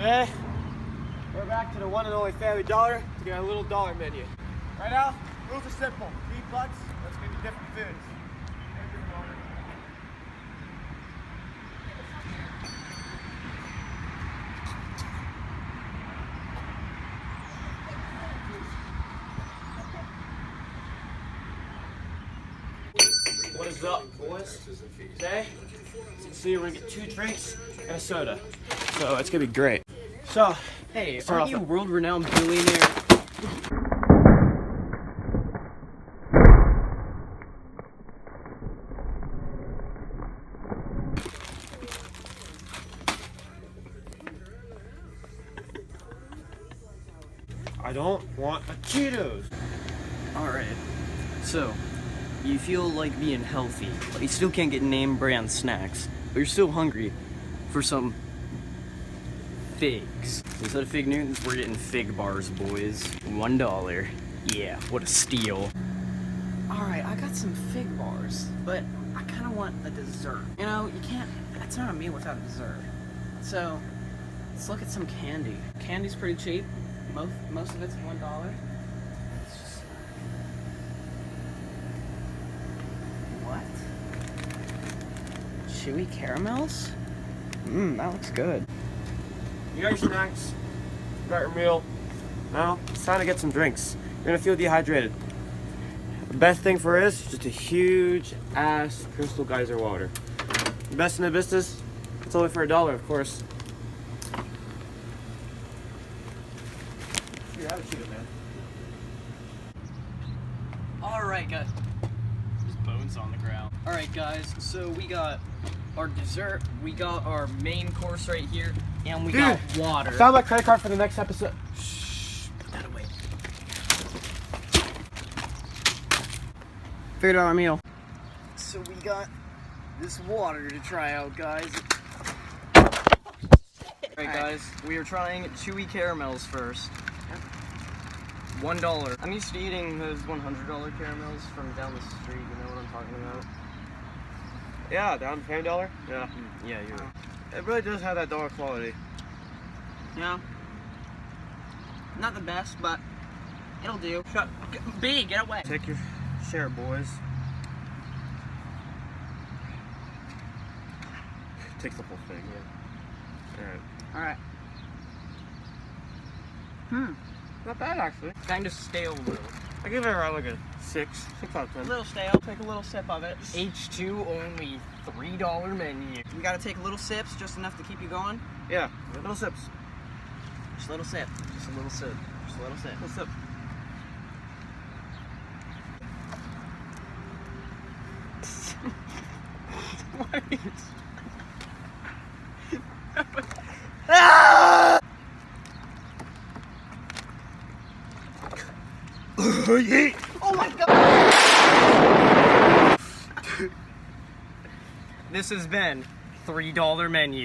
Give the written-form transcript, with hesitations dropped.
Today, we're back to the one and only Family Dollar to get our little dollar menu. Right now, rules are simple. Eat butts, let's give you different foods. What is up, boys? Today, we're gonna get 2 drinks and a soda. So it's gonna be great. So, hey, aren't you a world-renowned billionaire? I don't want a Cheetos. Alright, so, you feel like being healthy, but you still can't get name brand snacks, but you're still hungry for some figs. Instead of Fig Newtons, we're getting fig bars, boys. $1. Yeah, what a steal. Alright, I got some fig bars, but I kind of want a dessert. You know, you can't, it's not a meal without a dessert. So, let's look at some candy. Candy's pretty cheap. Most of it's $1. What? Chewy caramels? That looks good. You got your snacks, you got your meal. Now, it's time to get some drinks. You're gonna feel dehydrated. The best thing for it is just a huge ass Crystal Geyser water. The best in the business, it's only for $1, of course. Here, have a Cheeto, man. Alright, guys. There's bones on the ground. Alright, guys, so we got our dessert, we got our main course right here, and we got water. Found my credit card for the next episode. Shh, put that away. Figured out our meal. So we got this water to try out, guys. Alright, guys, we are trying chewy caramels first. $1. I'm used to eating those $100 caramels from down the street, you know what I'm talking about? Yeah, down to $10? Yeah. Yeah, you're right. It really does have that dollar quality. Yeah. Not the best, but it'll do. B, get away. Take your share, boys. Take the whole thing, yeah. Alright. Alright. Not bad, actually. Kind of stale, though. I give it around like a 6 out of 10. A little stale. Take a little sip of it. H2 only $3 menu. You gotta take little sips, just enough to keep you going. Yeah, little sips. Just a little sip. Just a little sip. Just a little sip. Little sip. What is... Ah! Oh my god! This has been $3 menu.